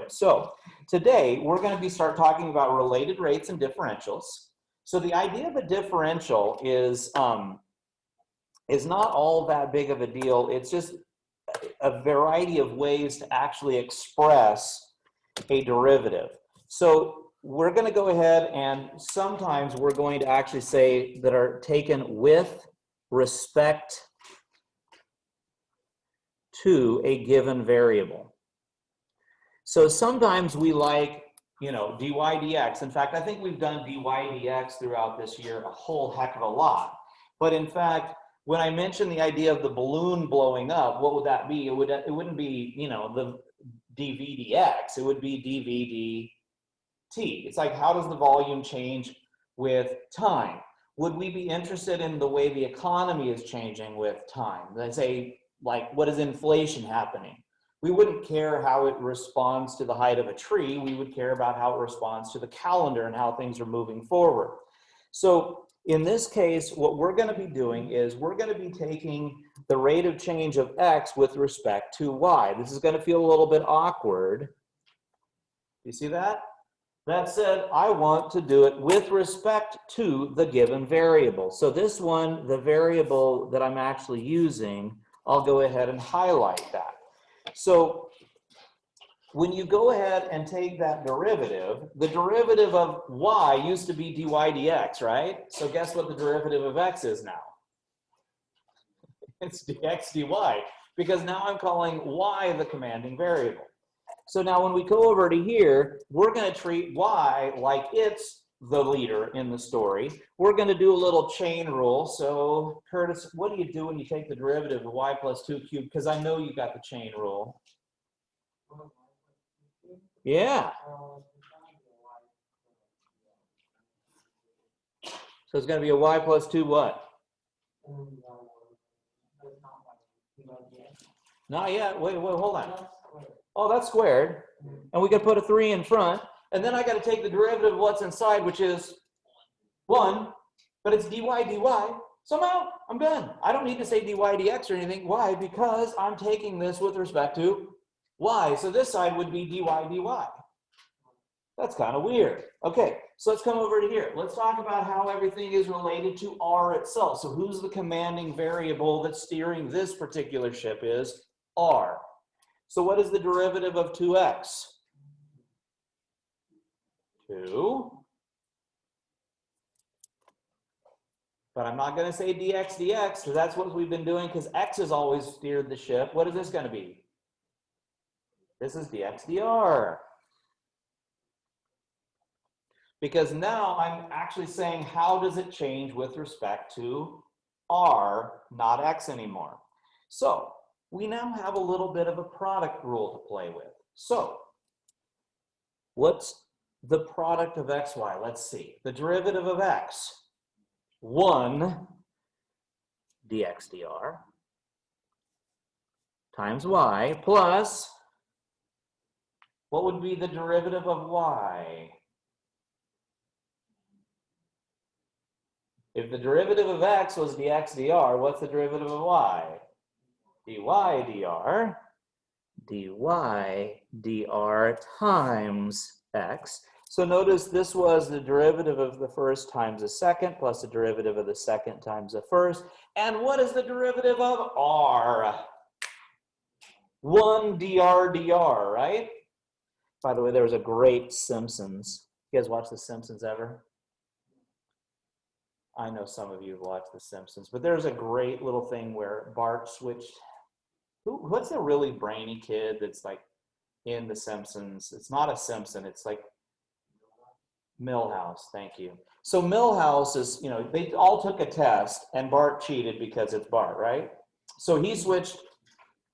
So today we're going to start talking about related rates and differentials. So the idea of a differential is not all that big of a deal. It's just a variety of ways to actually express a derivative. So we're going to go ahead and sometimes we're going to actually say that are taken with respect to a given variable. So sometimes we like, dy dx. In fact, I think we've done dy dx throughout this year a whole heck of a lot. But in fact, when I mentioned the idea of the balloon blowing up, what would that be? It wouldn't be, the dv dx. It would be dv dt. It's like, how does the volume change with time? Would we be interested in the way the economy is changing with time? Let's say, like, what is inflation happening? We wouldn't care how it responds to the height of a tree. We would care about how it responds to the calendar and how things are moving forward. So in this case, what we're going to be doing is we're going to be taking the rate of change of x with respect to y. This is going to feel a little bit awkward. You see that? That said, I want to do it with respect to the given variable. So this one, the variable that I'm actually using, I'll go ahead and highlight that. So when you go ahead and take that derivative, the derivative of y used to be dy dx, right? So guess what the derivative of x is now? It's dx dy, because now I'm calling y the commanding variable. So now when we go over to here, we're going to treat y like it's the leader in the story. We're going to do a little chain rule. So Curtis, what do you do when you take the derivative of y plus 2 cubed? Because I know you got the chain rule. Yeah. So it's going to be a y plus 2 what? Not yet. Wait, hold on. Oh, that's squared. And we can put a 3 in front. And then I got to take the derivative of what's inside, which is 1. But it's dy dy. Somehow, I'm done. I don't need to say dy dx or anything. Why? Because I'm taking this with respect to y. So this side would be dy dy. That's kind of weird. Okay, so let's come over to here. Let's talk about how everything is related to r itself. So who's the commanding variable that's steering this particular ship is r. So what is the derivative of 2x? 2. But I'm not going to say dx dx, because that's what we've been doing, because x has always steered the ship. What is this going to be? This is dx dr. Because now I'm actually saying, how does it change with respect to r, not x anymore? So we now have a little bit of a product rule to play with. So what's the product of xy? Let's see. The derivative of x, 1 dx dr times y plus, what would be the derivative of y? If the derivative of x was dx dr, what's the derivative of y? dy dr, dy dr times x. So notice this was the derivative of the first times the second plus the derivative of the second times the first. And what is the derivative of r? 1 dr dr, right? By the way, there was a great Simpsons. You guys watch The Simpsons ever? I know some of you have watched The Simpsons, but there's a great little thing where Bart switched. What's the really brainy kid that's like in The Simpsons? It's not a Simpson, it's like Milhouse, thank you. So Milhouse is, they all took a test and Bart cheated because it's Bart, right? So he switched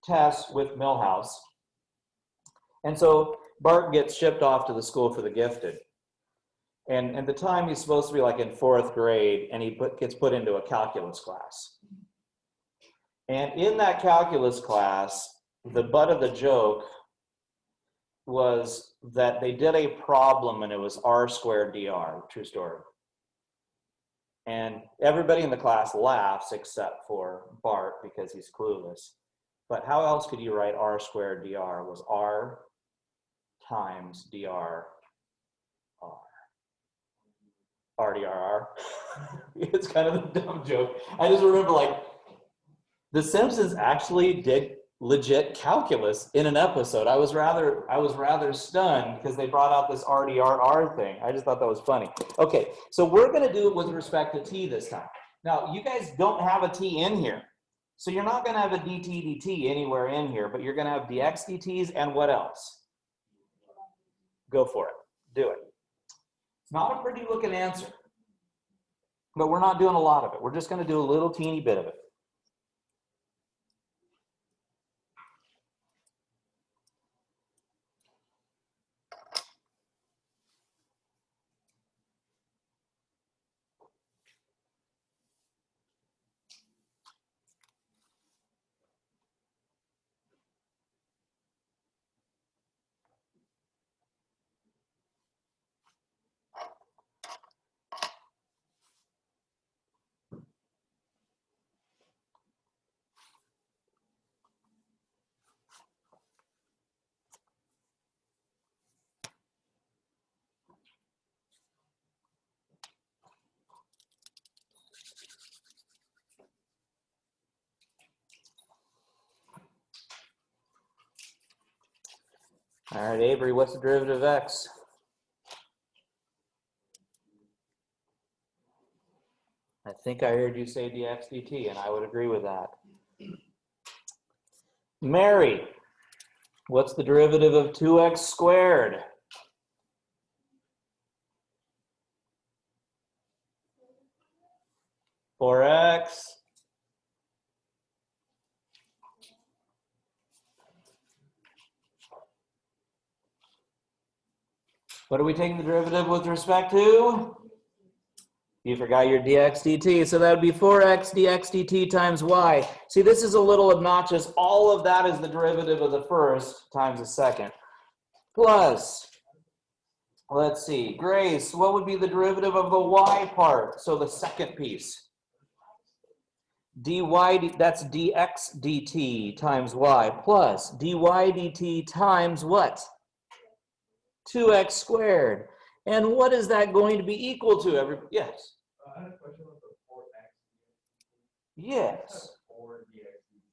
tests with Milhouse. And so Bart gets shipped off to the school for the gifted. And at the time he's supposed to be like in 4th grade, and he gets put into a calculus class. And in that calculus class, the butt of the joke was that they did a problem and it was r squared dr, true story. And everybody in the class laughs except for Bart because he's clueless. But how else could you write r squared dr? Was r times dr r. RDRR. It's kind of a dumb joke. I just remember, like, The Simpsons actually did legit calculus in an episode. I was rather stunned because they brought out this RDRR thing. I just thought that was funny. Okay, so we're going to do it with respect to t this time. Now, you guys don't have a t in here. So you're not going to have a dt dt anywhere in here, but you're going to have dx dt's and what else? Go for it. Do it. It's not a pretty looking answer, but we're not doing a lot of it. We're just going to do a little teeny bit of it. All right, Avery, what's the derivative of x? I think I heard you say dx dt, and I would agree with that. Mary, what's the derivative of 2x squared? For x. What are we taking the derivative with respect to? You forgot your dx dt, so that would be 4x dx dt times y. See, this is a little obnoxious. All of that is the derivative of the first times the second. Plus, let's see, Grace, what would be the derivative of the y part? So the second piece. dy, that's dx dt times y plus dy dt times what? 2x squared. And what is that going to be equal to? Yes. I had a question about the 4x. Yes. 4 dx dt.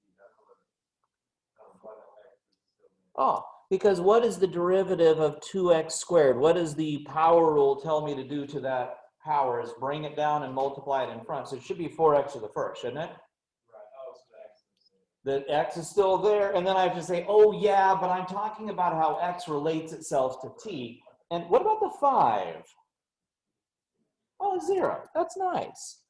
Oh, because what is the derivative of 2x squared? What does the power rule tell me to do to that power? Is bring it down and multiply it in front. So it should be 4x to the first, shouldn't it? Right. Oh, so The x is still there, and then I have to say, oh yeah, but I'm talking about how x relates itself to t. And what about the 5? Oh, 0. That's nice.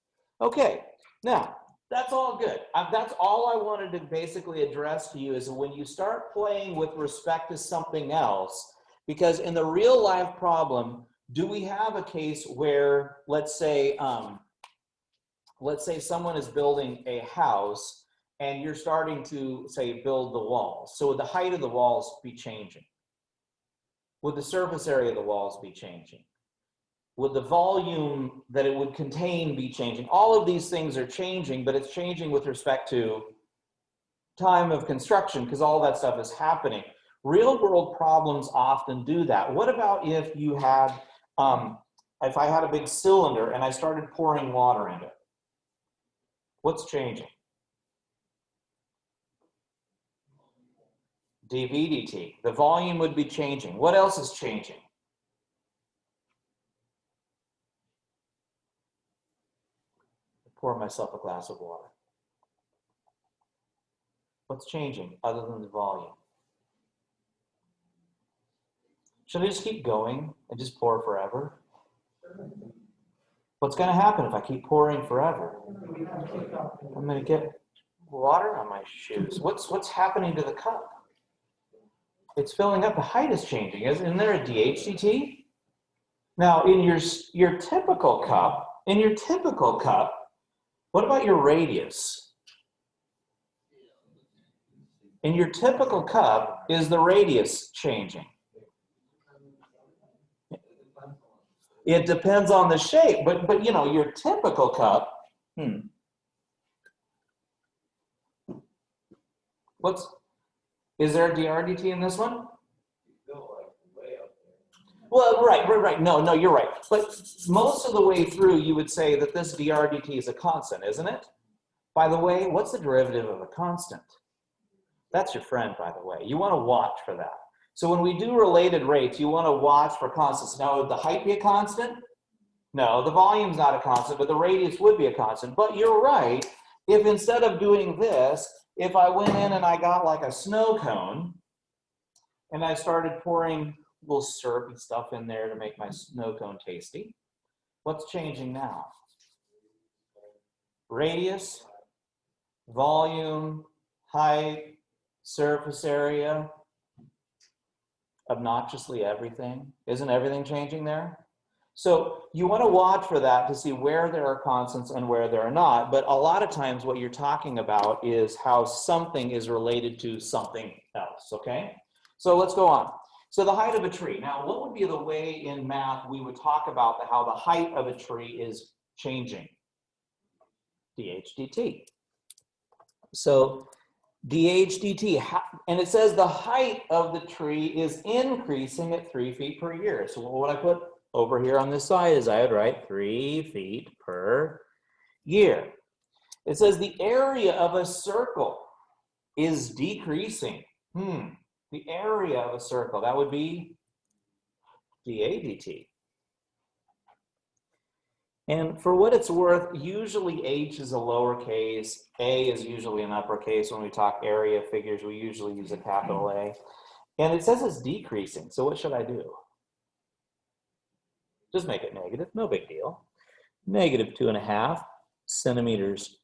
Okay, now, that's all good. That's all I wanted to basically address to you is when you start playing with respect to something else, because in the real life problem, do we have a case where, let's say someone is building a house and you're starting to, say, build the walls. So would the height of the walls be changing? Would the surface area of the walls be changing? Would the volume that it would contain be changing? All of these things are changing, but it's changing with respect to time of construction because all that stuff is happening. Real world problems often do that. What about if you had, if I had a big cylinder and I started pouring water into it? What's changing? dV dt. The volume would be changing. What else is changing? Pour myself a glass of water. What's changing other than the volume? Should I just keep going and just pour forever? What's going to happen if I keep pouring forever? I'm going to get water on my shoes. What's happening to the cup? It's filling up. The height is changing. Isn't there a dH dt? Now, in your typical cup, what about your radius? In your typical cup, is the radius changing? It depends on the shape, but you know, your typical cup, is there a dr dt in this one? Well, right. No, you're right. But most of the way through, you would say that this dr dt is a constant, isn't it? By the way, what's the derivative of a constant? That's your friend, by the way. You want to watch for that. So when we do related rates, you want to watch for constants. Now, would the height be a constant? No, the volume's not a constant, but the radius would be a constant. But you're right. If instead of doing this, if I went in and I got like a snow cone, and I started pouring a little syrup and stuff in there to make my snow cone tasty, what's changing now? Radius, volume, height, surface area, obnoxiously everything. Isn't everything changing there? So you want to watch for that to see where there are constants and where there are not. But a lot of times what you're talking about is how something is related to something else, okay? So let's go on. So the height of a tree. Now, what would be the way in math we would talk about how the height of a tree is changing? dH dt. So dH dt, and it says the height of the tree is increasing at 3 feet per year. So what would I put over here on this side is I would write 3 feet per year. It says the area of a circle is decreasing. The area of a circle, that would be dA dt. And for what it's worth, usually H is a lowercase, A is usually an uppercase. When we talk area figures, we usually use a capital A. And it says it's decreasing, so what should I do? Just make it negative, no big deal. -2.5 centimeters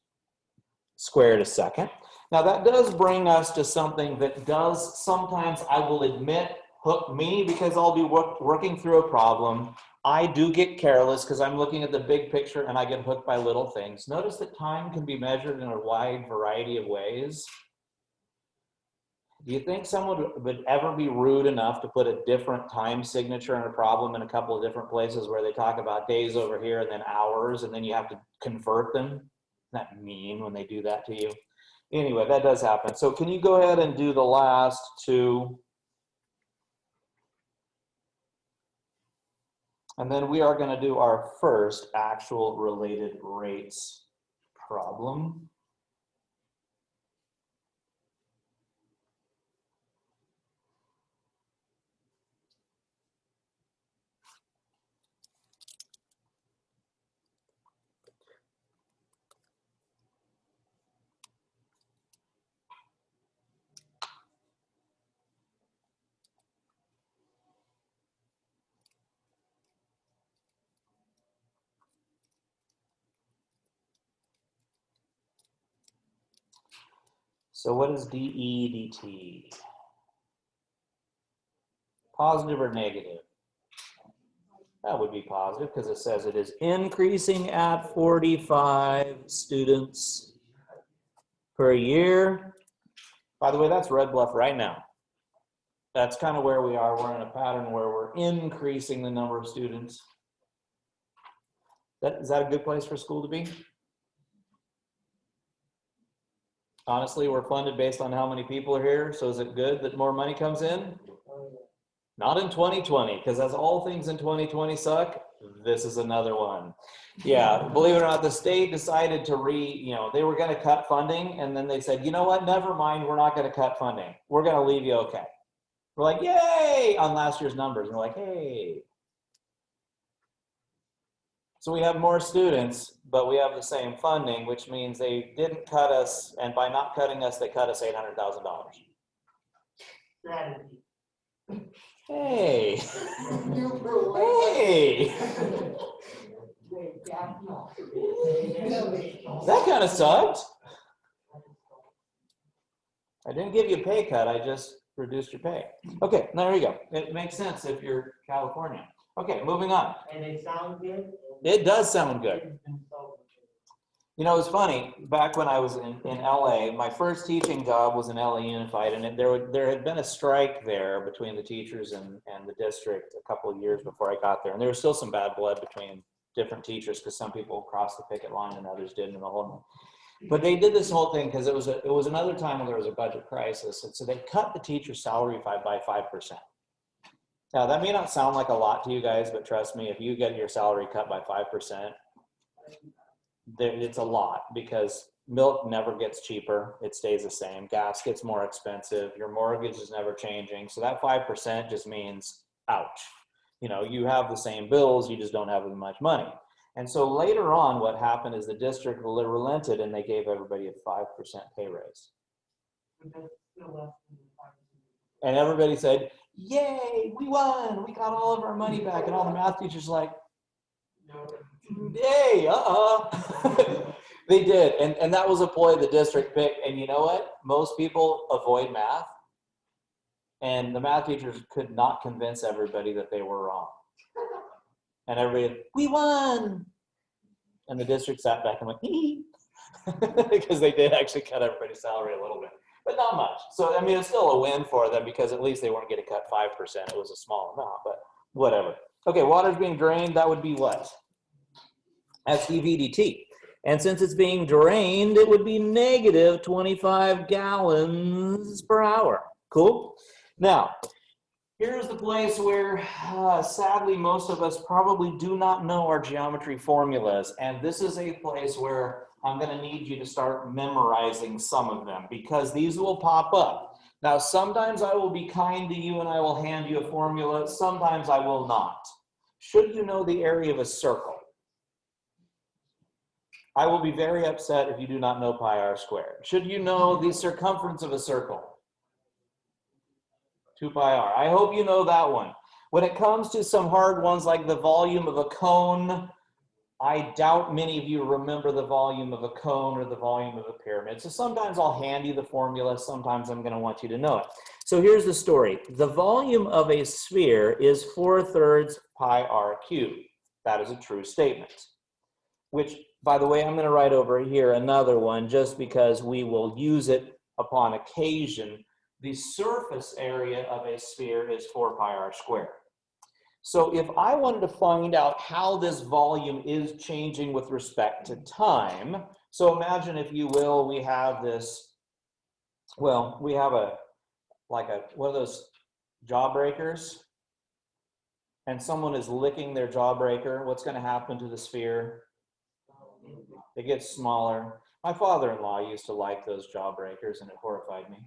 squared a second. Now that does bring us to something that does sometimes, I will admit, hook me because I'll be working through a problem. I do get careless because I'm looking at the big picture and I get hooked by little things. Notice that time can be measured in a wide variety of ways. Do you think someone would ever be rude enough to put a different time signature in a problem in a couple of different places where they talk about days over here and then hours and then you have to convert them? Isn't that mean when they do that to you? Anyway, that does happen. So can you go ahead and do the last two? And then we are going to do our first actual related rates problem. So what is dE dt? Positive or negative? That would be positive because it says it is increasing at 45 students per year. By the way, that's Red Bluff right now. That's kind of where we are. We're in a pattern where we're increasing the number of students. Is that a good place for school to be? Honestly, we're funded based on how many people are here. So is it good that more money comes in? Not in 2020, because as all things in 2020 suck, this is another one. Yeah, believe it or not, the state decided to they were going to cut funding, and then they said, you know what, never mind, we're not going to cut funding. We're going to leave you okay. We're like, yay, on last year's numbers. And we're like, hey. So we have more students, but we have the same funding, which means they didn't cut us, and by not cutting us, they cut us $800,000. Strategy. Hey. Hey. That kind of sucked. I didn't give you a pay cut, I just reduced your pay. Okay, there you go. It makes sense if you're California. Okay, moving on. And they sound good? It does sound good. You know, it's funny, back when I was in LA, my first teaching job was in LA Unified, and there had been a strike there between the teachers and the district a couple of years before I got there. And there was still some bad blood between different teachers because some people crossed the picket line and others didn't, and the whole. But they did this whole thing because it was another time when there was a budget crisis, and so they cut the teacher's salary by 5%. Now, that may not sound like a lot to you guys, but trust me, if you get your salary cut by 5%, it's a lot because milk never gets cheaper. It stays the same. Gas gets more expensive. Your mortgage is never changing. So that 5% just means, ouch. You know, you have the same bills, you just don't have as much money. And so later on, what happened is the district relented and they gave everybody a 5% pay raise. And everybody said, yay, we won, we got all of our money back. And all the math teachers like, yay, They did, and that was a ploy the district picked. And you know what? Most people avoid math, and the math teachers could not convince everybody that they were wrong. And everybody, we won! And the district sat back and went, hee because they did actually cut everybody's salary a little bit, but not much. So, I mean, it's still a win for them because at least they weren't getting cut 5%. It was a small amount, but whatever. Okay, water's being drained, that would be what? That's dVdt. And since it's being drained, it would be negative 25 gallons per hour. Cool? Now, here's the place where, sadly, most of us probably do not know our geometry formulas. And this is a place where I'm going to need you to start memorizing some of them because these will pop up. Now, sometimes I will be kind to you and I will hand you a formula. Sometimes I will not. Should you know the area of a circle? I will be very upset if you do not know pi r squared. Should you know the circumference of a circle? 2 pi r. I hope you know that one. When it comes to some hard ones like the volume of a cone, I doubt many of you remember the volume of a cone or the volume of a pyramid. So sometimes I'll hand you the formula. Sometimes I'm going to want you to know it. So here's the story. The volume of a sphere is 4/3 pi r cubed. That is a true statement, which, by the way, I'm going to write over here another one just because we will use it upon occasion. The surface area of a sphere is 4 pi r squared. So if I wanted to find out how this volume is changing with respect to time, so imagine, if you will, we have this, well, we have one of those jawbreakers, and someone is licking their jawbreaker. What's going to happen to the sphere? It gets smaller. My father-in-law used to like those jawbreakers, and it horrified me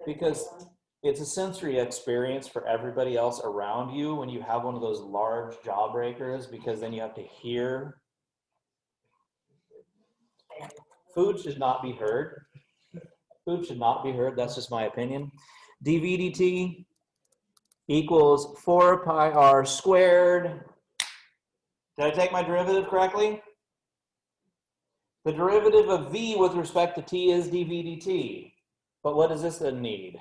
because it's a sensory experience for everybody else around you when you have one of those large jawbreakers, because then you have to hear. Food should not be heard. Food should not be heard. That's just my opinion. dVdt equals 4 pi r squared. Did I take my derivative correctly? The derivative of v with respect to t is dVdt. But what does this then need?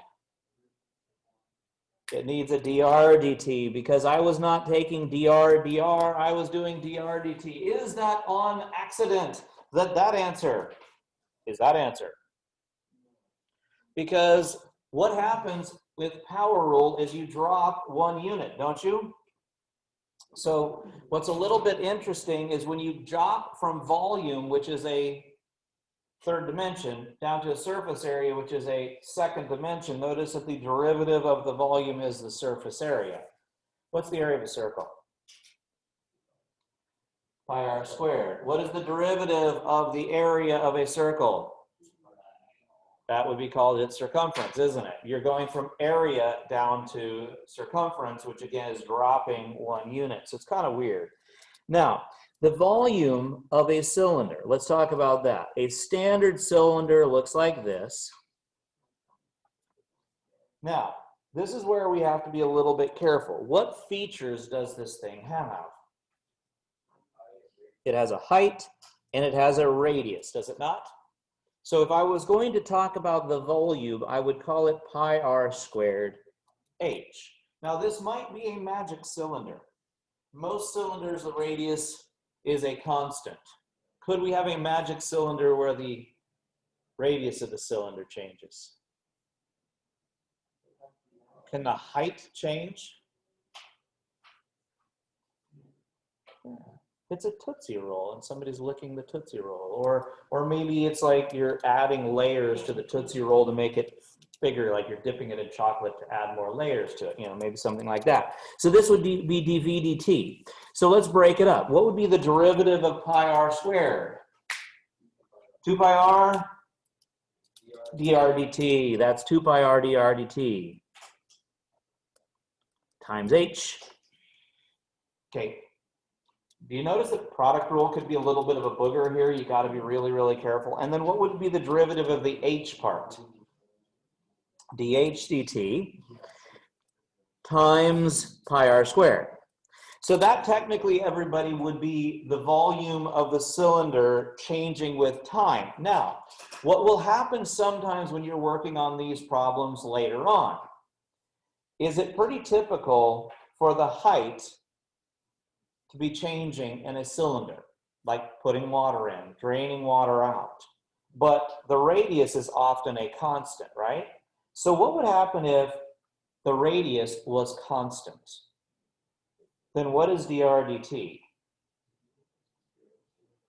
It needs a dr dt, because I was not taking dr, I was doing dr dt. Is that on accident? That answer is that answer. Because what happens with power rule is you drop 1 unit, don't you? So what's a little bit interesting is when you drop from volume, which is a third dimension, down to a surface area, which is a second dimension, notice that the derivative of the volume is the surface area. What's the area of a circle? Pi r squared. What is the derivative of the area of a circle? That would be called its circumference, isn't it? You're going from area down to circumference, which again is dropping 1 unit. So it's kind of weird. Now, the volume of a cylinder, let's talk about that. A standard cylinder looks like this. Now, this is where we have to be a little bit careful. What features does this thing have? It has a height and it has a radius, does it not? So if I was going to talk about the volume, I would call it pi r squared h. Now, this might be a magic cylinder. Most cylinders, the radius is a constant. Could we have a magic cylinder where the radius of the cylinder changes? Can the height change? It's a Tootsie Roll and somebody's licking the Tootsie Roll. Or maybe it's like you're adding layers to the Tootsie Roll to make it figure like you're dipping it in chocolate to add more layers to it, you know, maybe something like that. So this would be dv dt. So let's break it up. What would be the derivative of pi r squared? 2 pi r dr dt. That's 2 pi r dr dt times h. Okay. Do you notice that product rule could be a little bit of a booger here? You got to be really, really careful. And then what would be the derivative of the h part? dh dt times pi r squared. So that technically, everybody, would be the volume of the cylinder changing with time. Now, what will happen sometimes when you're working on these problems later on is it pretty typical for the height to be changing in a cylinder, like putting water in, draining water out. But the radius is often a constant, right? So what would happen if the radius was constant? Then what is dr dt?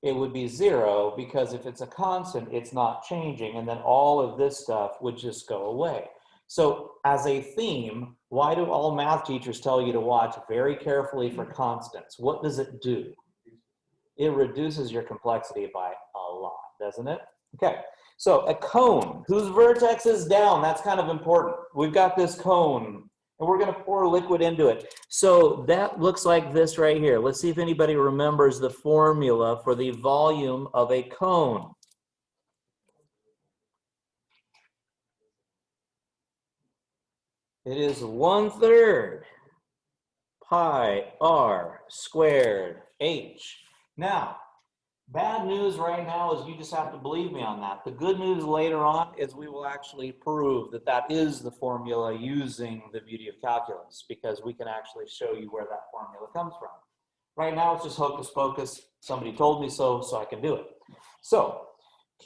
It would be 0, because if it's a constant, it's not changing, and then all of this stuff would just go away. So as a theme, why do all math teachers tell you to watch very carefully for constants? What does it do? It reduces your complexity by a lot, doesn't it? Okay, so a cone whose vertex is down, that's kind of important. We've got this cone, and we're going to pour liquid into it. So that looks like this right here. Let's see if anybody remembers the formula for the volume of a cone. It is 1/3 pi r squared h. Now, bad news right now is you just have to believe me on that. The good news later on is we will actually prove that that is the formula using the beauty of calculus, because we can actually show you where that formula comes from. Right now, it's just hocus pocus. Somebody told me so I can do it. So,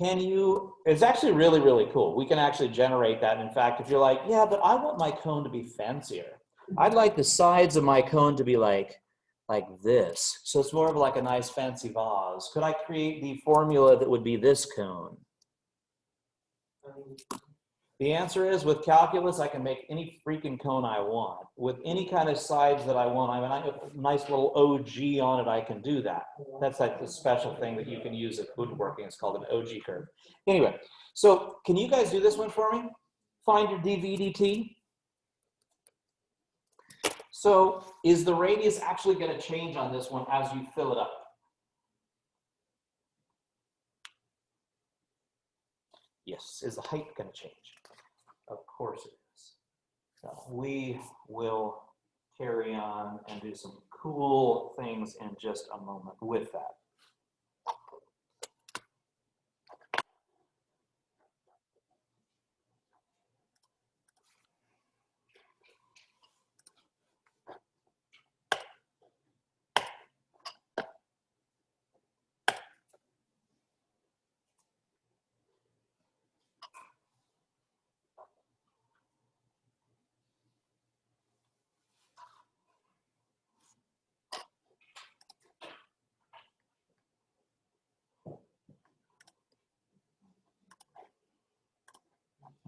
it's actually really, really cool. We can actually generate that. In fact, if you're like, yeah, but I want my cone to be fancier. I'd like the sides of my cone to be like this. So it's more of like a nice fancy vase. Could I create the formula that would be this cone? The answer is, with calculus, I can make any freaking cone I want. With any kind of sides that I want, I mean, I have a nice little OG on it, I can do that. That's like the special thing that you can use at woodworking. It's called an OG curve. Anyway, so can you guys do this one for me? Find your dv dt. So is the radius actually going to change on this one as you fill it up? Yes. Is the height going to change? Of course it is. So we will carry on and do some cool things in just a moment with that.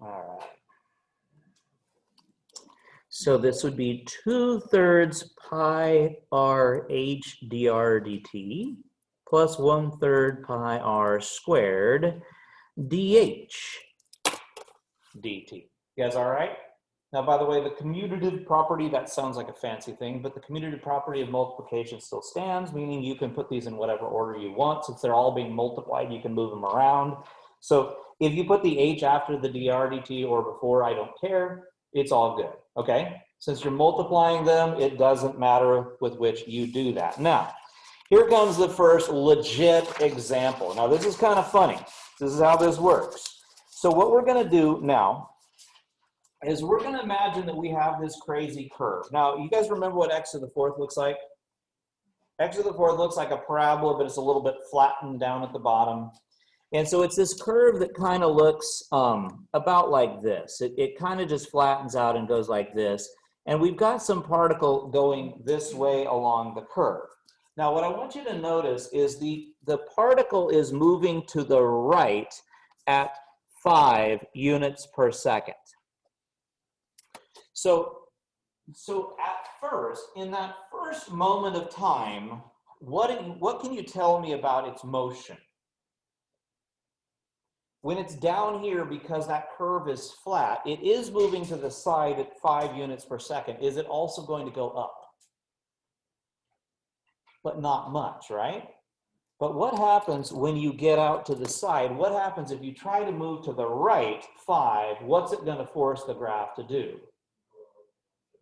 All right. So this would be 2/3 pi r h dr dt plus 1/3 pi r squared dh dt. You guys all right? Now, by the way, the commutative property, that sounds like a fancy thing, but the commutative property of multiplication still stands, meaning you can put these in whatever order you want. Since they're all being multiplied, you can move them around. So if you put the h after the dr dt or before, I don't care. It's all good, okay? Since you're multiplying them, it doesn't matter with which you do that. Now, here comes the first legit example. Now, this is kind of funny. This is how this works. So what we're going to do now is we're going to imagine that we have this crazy curve. Now, you guys remember what x to the fourth looks like? X to the fourth looks like a parabola, but it's a little bit flattened down at the bottom. And so it's this curve that kind of looks about like this. It kind of just flattens out and goes like this. And we've got some particle going this way along the curve. Now, what I want you to notice is the particle is moving to the right at 5 units per second. So at first, in that first moment of time, what can you tell me about its motion? When it's down here, because that curve is flat, it is moving to the side at 5 units per second. Is it also going to go up? But not much, right? But what happens when you get out to the side? What happens if you try to move to the right 5? What's it going to force the graph to do?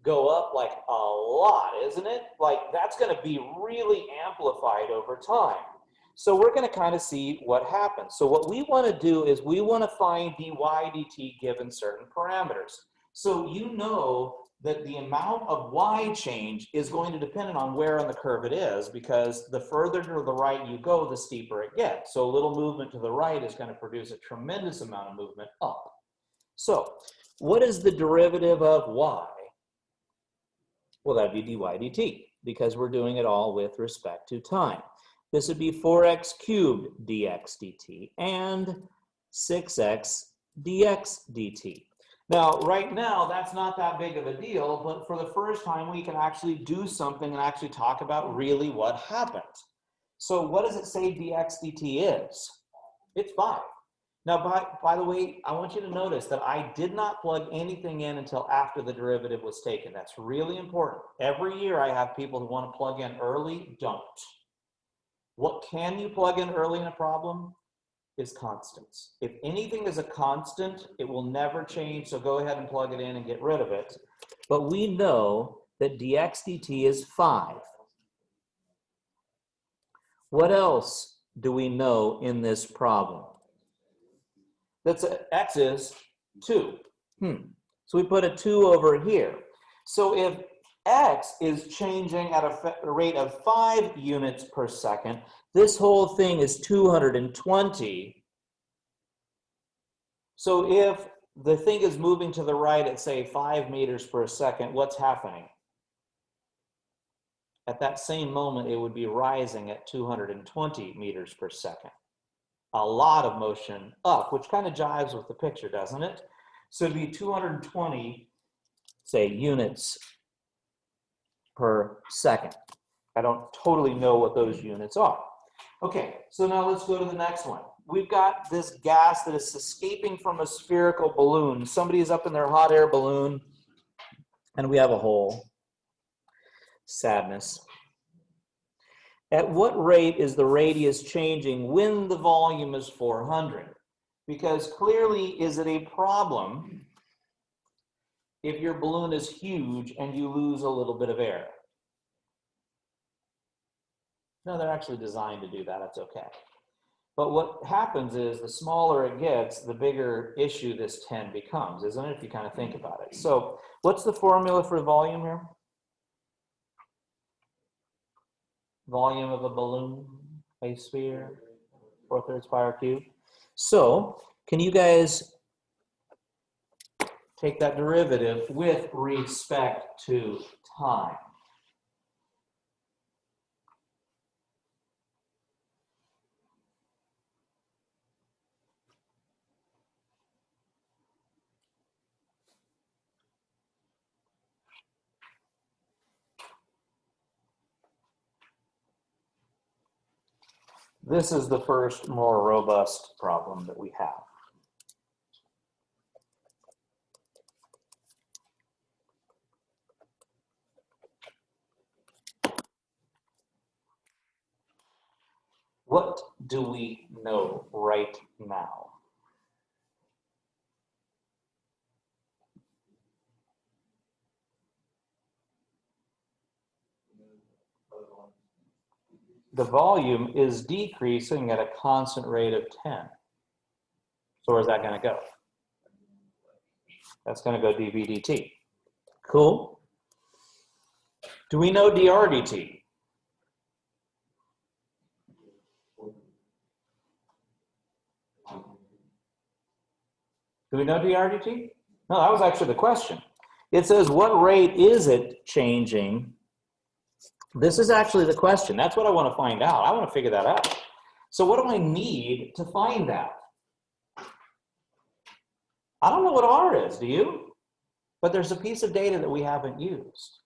Go up like a lot, isn't it? Like that's going to be really amplified over time. So we're going to kind of see what happens. So what we want to do is we want to find dy dt given certain parameters. So you know that the amount of y change is going to depend on where on the curve it is, because the further to the right you go, the steeper it gets. So a little movement to the right is going to produce a tremendous amount of movement up. So what is the derivative of y? Well, that'd be dy dt, because we're doing it all with respect to time. This would be 4x cubed dx dt and 6x dx dt. Now, right now, that's not that big of a deal, but for the first time, we can actually do something and actually talk about really what happened. So what does it say dx dt is? It's 5. Now, by the way, I want you to notice that I did not plug anything in until after the derivative was taken. That's really important. Every year I have people who want to plug in early, don't. What can you plug in early in a problem? Is constants. If anything is a constant, it will never change, so go ahead and plug it in and get rid of it. But we know that dx dt is 5. What else do we know in this problem? That's x is 2. So we put a 2 over here. So if x is changing at a rate of 5 units per second, this whole thing is 220. So if the thing is moving to the right at, say, 5 meters per second, what's happening? At that same moment, it would be rising at 220 meters per second. A lot of motion up, which kind of jives with the picture, doesn't it? So it'd be 220, say, units per second. I don't totally know what those units are. Okay, so now let's go to the next one. We've got this gas that is escaping from a spherical balloon. Somebody's up in their hot air balloon, and we have a hole. Sadness. At what rate is the radius changing when the volume is 400? Because clearly, is it a problem if your balloon is huge and you lose a little bit of air? No, they're actually designed to do that. That's okay. But what happens is the smaller it gets, the bigger issue this 10 becomes, isn't it, if you kind of think about it? So what's the formula for volume here? Volume of a balloon, a sphere, 4/3 pi r cubed. So can you guys take that derivative with respect to time? This is the first more robust problem that we have. What do we know right now? The volume is decreasing at a constant rate of 10. So where's that going to go? That's going to go dv dt. Cool. Do we know dr dt? Do we know dr dt? No, that was actually the question. It says, what rate is it changing? This is actually the question. That's what I want to find out. I want to figure that out. So what do I need to find that? I don't know what R is, do you? but there's a piece of data that we haven't used.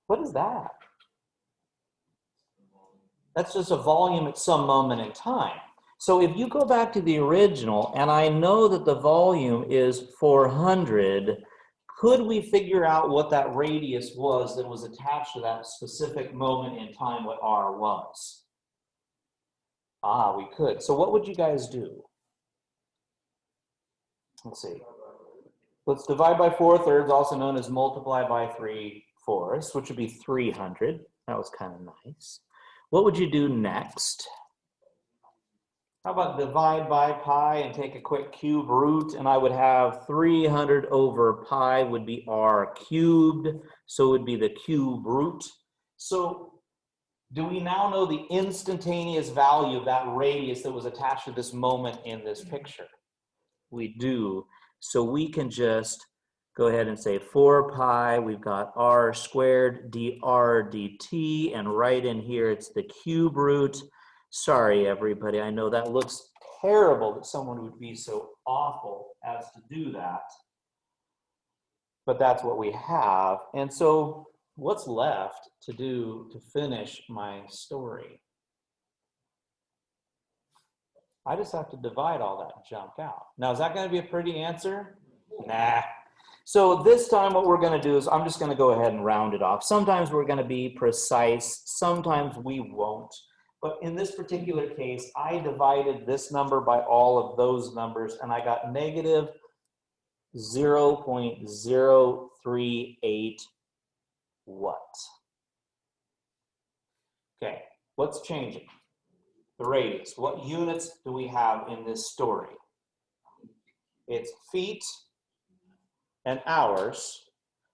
What is that? That's just a volume at some moment in time. So if you go back to the original, and I know that the volume is 400, could we figure out what that radius was that was attached to that specific moment in time, what R was? Ah, we could. So what would you guys do? Let's see. Let's divide by 4/3, also known as multiply by 3/4, which would be 300. That was kind of nice. What would you do next? How about divide by pi and take a quick cube root, and I would have 300 over pi would be r cubed, so it would be the cube root. So do we now know the instantaneous value of that radius that was attached to this moment in this picture? We do. So we can just go ahead and say 4 pi, we've got r squared dr dt, and right in here it's the cube root. Sorry, everybody, I know that looks terrible that someone would be so awful as to do that, but that's what we have. And so what's left to do to finish my story? I just have to divide all that junk out. Now, is that going to be a pretty answer? Nah. So this time what we're going to do is I'm just going to go ahead and round it off. Sometimes we're going to be precise, sometimes we won't. But in this particular case, I divided this number by all of those numbers, and I got negative 0.038 what? Okay, what's changing? The radius. What units do we have in this story? It's feet and hours.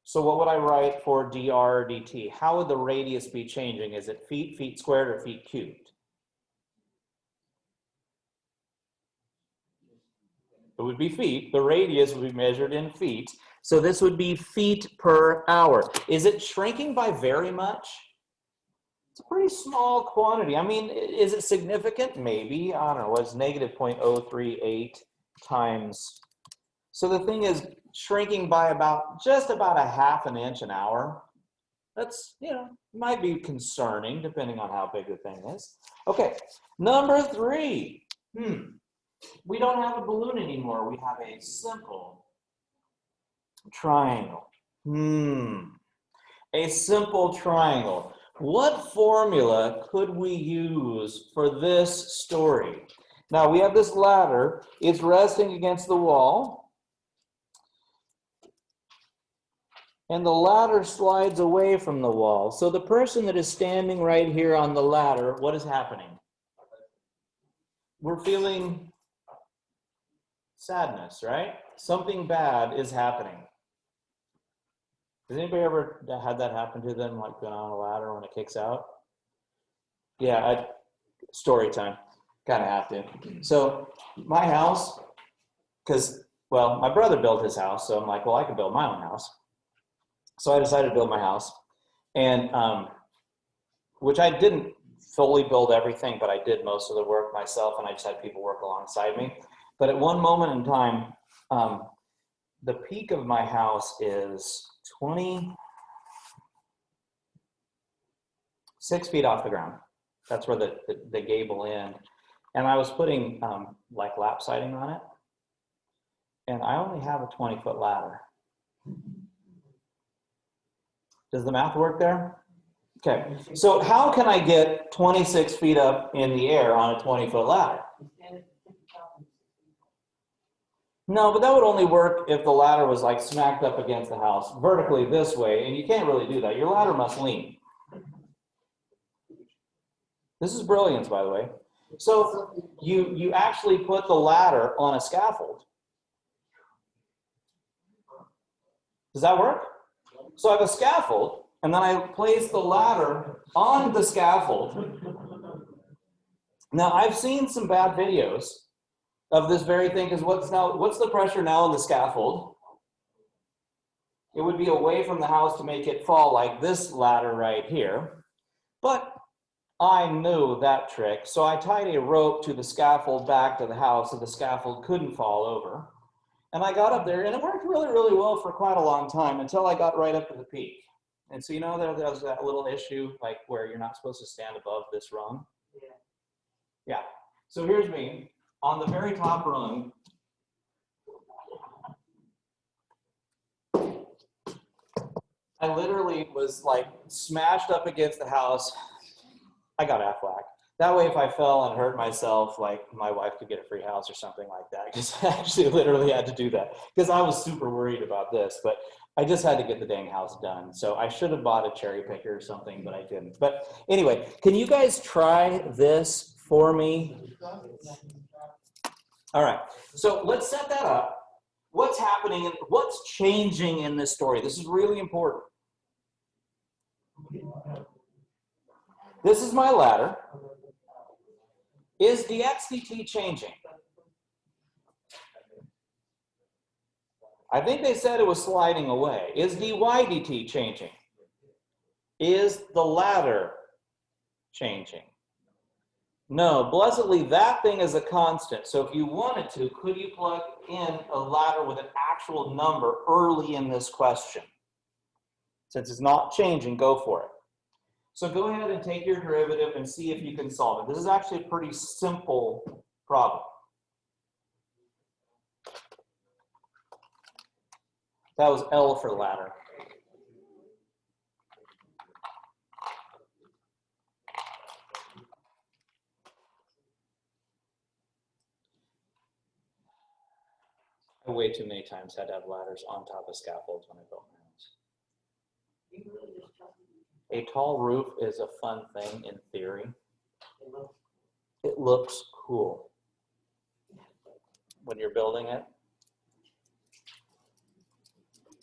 So what would I write for dr dt? How would the radius be changing? Is it feet, feet squared, or feet cubed? It would be feet. The radius would be measured in feet. So this would be feet per hour. Is it shrinking by very much? It's a pretty small quantity. I mean, is it significant? Maybe. I don't know. It's negative 0.038 times. So the thing is shrinking by just about a half an inch an hour. That's, might be concerning depending on how big the thing is. Okay, number 3. We don't have a balloon anymore. We have a simple triangle. A simple triangle. What formula could we use for this story? Now, we have this ladder. It's resting against the wall. And the ladder slides away from the wall. So the person that is standing right here on the ladder, what is happening? We're feeling sadness, right? Something bad is happening. Has anybody ever had that happen to them, like going on a ladder when it kicks out? Yeah, story time. Kind of have to. So my house, well, my brother built his house, so I'm like, well, I can build my own house. So I decided to build my house, and which I didn't fully build everything, but I did most of the work myself, and I just had people work alongside me. But at one moment in time, the peak of my house is 26 feet off the ground. That's where the gable end. And I was putting like lap siding on it, and I only have a 20-foot ladder. Does the math work there? Okay, so how can I get 26 feet up in the air on a 20-foot ladder? No, but that would only work if the ladder was like smacked up against the house vertically this way, and you can't really do that. Your ladder must lean. This is brilliance, by the way. So you actually put the ladder on a scaffold. Does that work? So I have a scaffold, and then I place the ladder on the scaffold. Now, I've seen some bad videos of this very thing, because what's the pressure now on the scaffold? It would be away from the house to make it fall like this ladder right here. But I knew that trick, so I tied a rope to the scaffold back to the house so the scaffold couldn't fall over. And I got up there and it worked really, really well for quite a long time until I got right up to the peak. And so, you know, there was that little issue, like where you're not supposed to stand above this rung. Yeah. So here's me on the very top rung. I literally was like smashed up against the house. I got Aflac. That way, if I fell and hurt myself, like my wife could get a free house or something like that. Because I actually literally had to do that because I was super worried about this, but I just had to get the dang house done. So I should have bought a cherry picker or something, but I didn't. But anyway, can you guys try this for me? All right, so let's set that up. What's happening, what's changing in this story? This is really important. This is my ladder. Is dx dt changing? I think they said it was sliding away. Is dy dt changing? Is the ladder changing? No, blessedly, that thing is a constant. So if you wanted to, could you plug in a ladder with an actual number early in this question? Since it's not changing, go for it. So go ahead and take your derivative and see if you can solve it. This is actually a pretty simple problem. That was L for ladder. I way too many times had to have ladders on top of scaffolds when I built my house. A tall roof is a fun thing in theory. It looks cool when you're building it.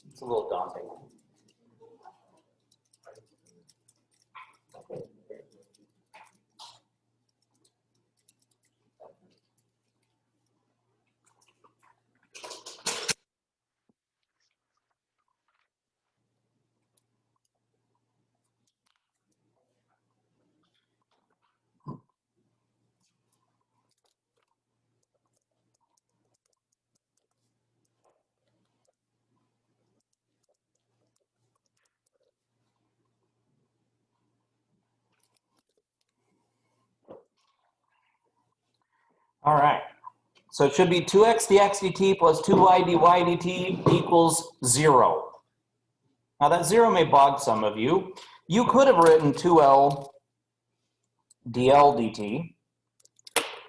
It's a little daunting. All right. So it should be 2x dx dt plus 2y dy dt equals 0. Now that 0 may bog some of you. You could have written 2l dl dt.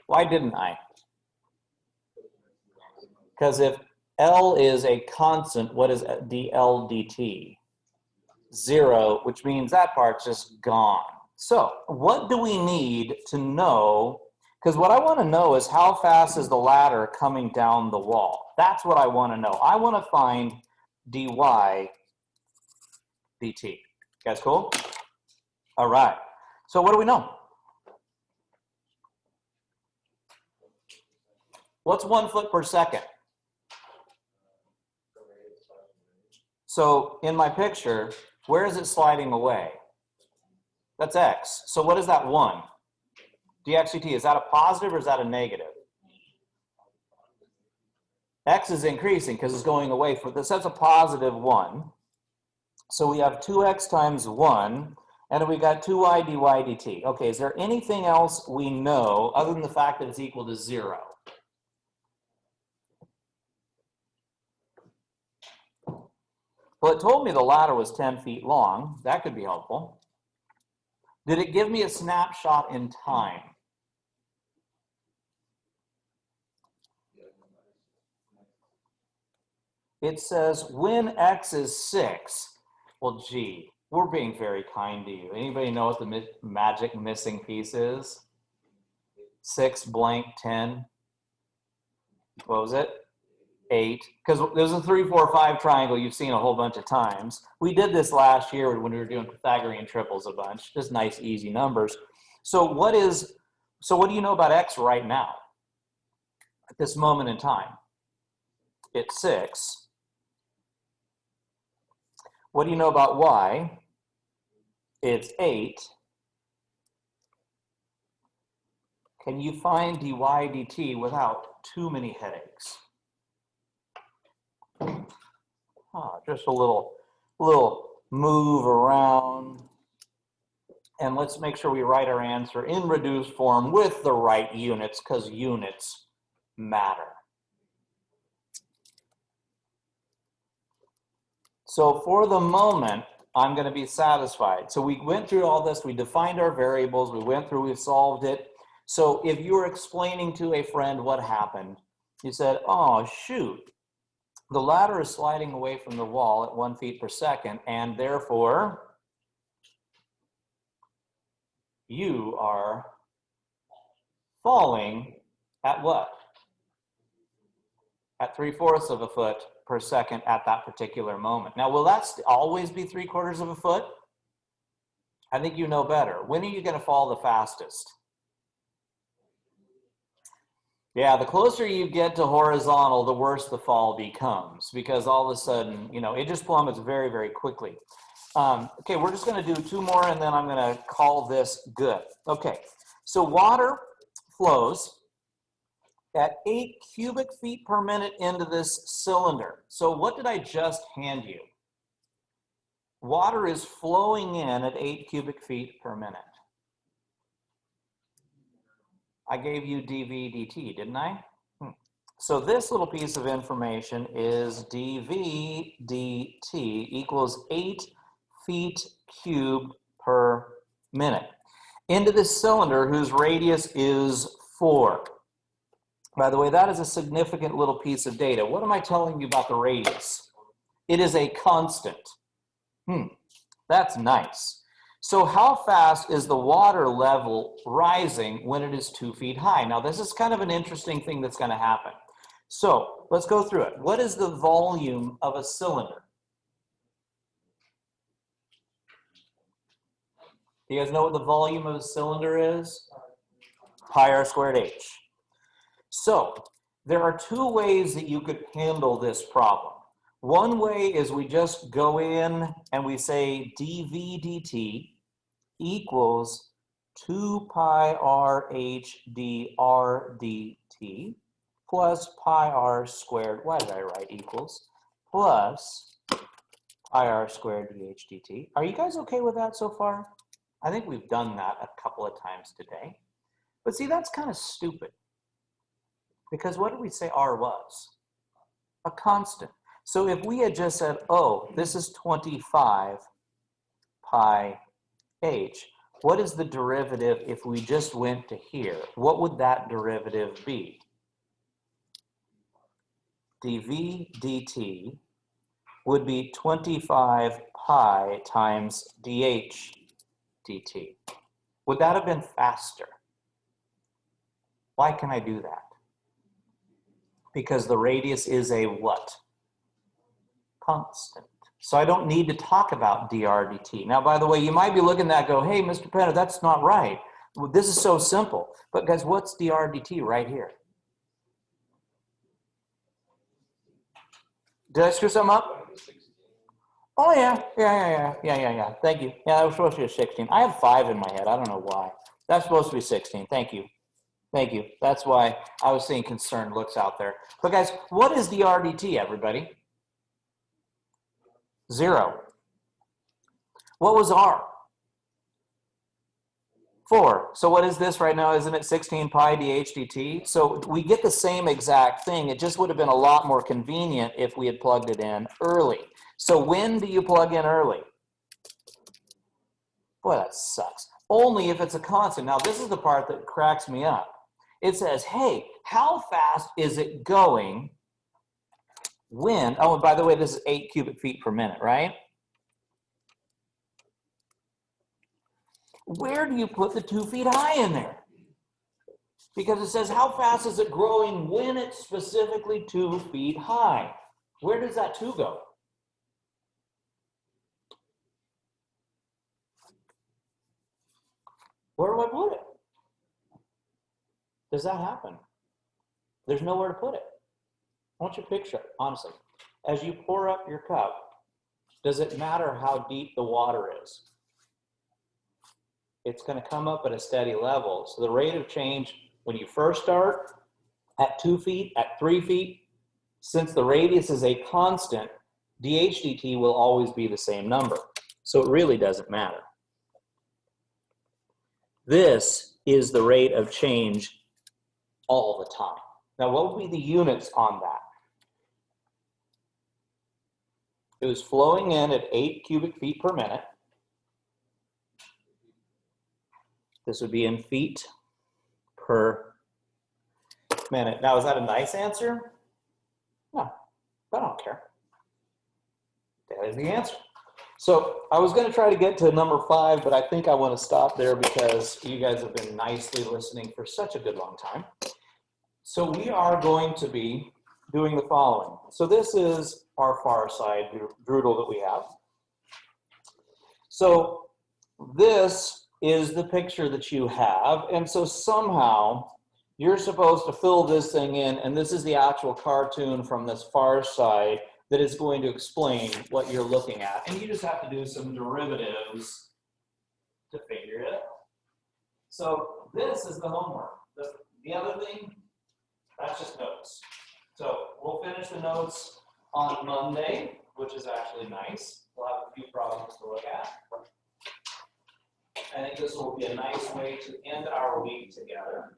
Why didn't I? Because if L is a constant, what is dl dt? 0, which means that part's just gone. So what do we need to know? Because what I want to know is how fast is the ladder coming down the wall? That's what I want to know. I want to find dy dt. You guys cool? All right. So what do we know? What's 1 foot per second? So in my picture, where is it sliding away? That's x. So what is that 1? dx dt, is that a positive or is that a negative? X is increasing because it's going away. For this, that's a positive 1. So we have 2x times 1, and we got 2y dy dt. Okay, is there anything else we know other than the fact that it's equal to 0? Well, it told me the ladder was 10 feet long. That could be helpful. Did it give me a snapshot in time? It says when x is 6. Well, gee, we're being very kind to you. Anybody know what the magic missing piece is? 6 blank 10. What was it? 8. Because there's a 3, 4, 5 triangle you've seen a whole bunch of times. We did this last year when we were doing Pythagorean triples a bunch. Just nice, easy numbers. So what do you know about x right now? At this moment in time? It's 6. What do you know about y? It's 8. Can you find dy dt without too many headaches? Just a little move around. And let's make sure we write our answer in reduced form with the right units, because units matter. So for the moment, I'm going to be satisfied. So we went through all this, we defined our variables, we went through, we solved it. So if you were explaining to a friend what happened, you said, oh, shoot, the ladder is sliding away from the wall at 1 feet per second, and therefore, you are falling at what? At 3/4 of a foot per second at that particular moment. Now, will that always be 3/4 of a foot? I think you know better. When are you going to fall the fastest? Yeah, the closer you get to horizontal, the worse the fall becomes, because all of a sudden, you know, it just plummets very, very quickly. Okay, we're just going to do 2 more, and then I'm going to call this good. Okay, so water flows at 8 cubic feet per minute into this cylinder. So what did I just hand you? Water is flowing in at 8 cubic feet per minute. I gave you dV dt, didn't I? So this little piece of information is dV dt equals 8 feet cubed per minute into this cylinder whose radius is 4. By the way, that is a significant little piece of data. What am I telling you about the radius? It is a constant. That's nice. So how fast is the water level rising when it is 2 feet high? Now, this is kind of an interesting thing that's going to happen. So let's go through it. What is the volume of a cylinder? Do you guys know what the volume of a cylinder is? Pi r squared h. So there are 2 ways that you could handle this problem. One way is we just go in and we say dV dt equals 2 pi r h dr dt plus pi r squared, why did I write equals, plus pi r squared dh dt. Are you guys okay with that so far? I think we've done that a couple of times today. But see, that's kind of stupid. Because what did we say r was? A constant. So if we had just said, oh, this is 25 pi h, what is the derivative if we just went to here? What would that derivative be? dV dt would be 25 pi times dh dt. Would that have been faster? Why can I do that? Because the radius is a what? Constant. So I don't need to talk about dr dt. Now, by the way, you might be looking at that and go, hey, Mr. Penner, that's not right. Well, this is so simple. But guys, what's dr dt right here? Did I screw something up? Oh, yeah. Thank you. Yeah, that was supposed to be a 16. I have 5 in my head. I don't know why. That's supposed to be 16. Thank you. Thank you. That's why I was seeing concerned looks out there. But guys, what is dr dt, everybody? 0. What was r? 4. So what is this right now? Isn't it 16 pi dh dt? So we get the same exact thing. It just would have been a lot more convenient if we had plugged it in early. So when do you plug in early? Boy, that sucks. Only if it's a constant. Now, this is the part that cracks me up. It says, hey, how fast is it going when, oh, and by the way, this is 8 cubic feet per minute, right? Where do you put the 2 feet high in there? Because it says, how fast is it growing when it's specifically 2 feet high? Where does that 2 go? Where do I put it? Does that happen? There's nowhere to put it. I want you to picture it, honestly. As you pour up your cup, does it matter how deep the water is? It's going to come up at a steady level. So the rate of change when you first start at 2 feet, at 3 feet, since the radius is a constant, dH dt will always be the same number. So it really doesn't matter. This is the rate of change all the time. Now, what would be the units on that? It was flowing in at 8 cubic feet per minute. This would be in feet per minute. Now, is that a nice answer? No, I don't care. That is the answer. So I was going to try to get to number 5, but I think I want to stop there because you guys have been nicely listening for such a good long time. So we are going to be doing the following. So this is our far side droodle that we have. So this is the picture that you have. And so somehow you're supposed to fill this thing in, and this is the actual cartoon from this far side that is going to explain what you're looking at. And you just have to do some derivatives to figure it out. So this is the homework. The other thing, that's just notes. So we'll finish the notes on Monday, which is actually nice. We'll have a few problems to look at. I think this will be a nice way to end our week together.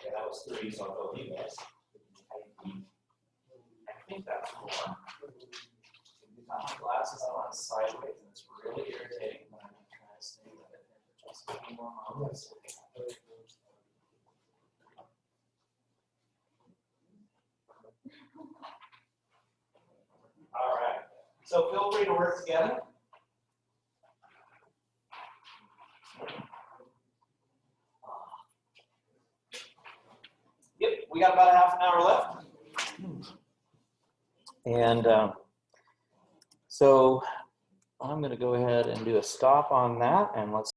Okay, that was 3, so I'll go with you guys. I think that's 4. My glasses on sideways, and it's really irritating when I'm trying to stay with it. Just a few more moments. All right. So feel free to work together. Yep, we got about a half an hour left. And so I'm going to go ahead and do a stop on that, and let's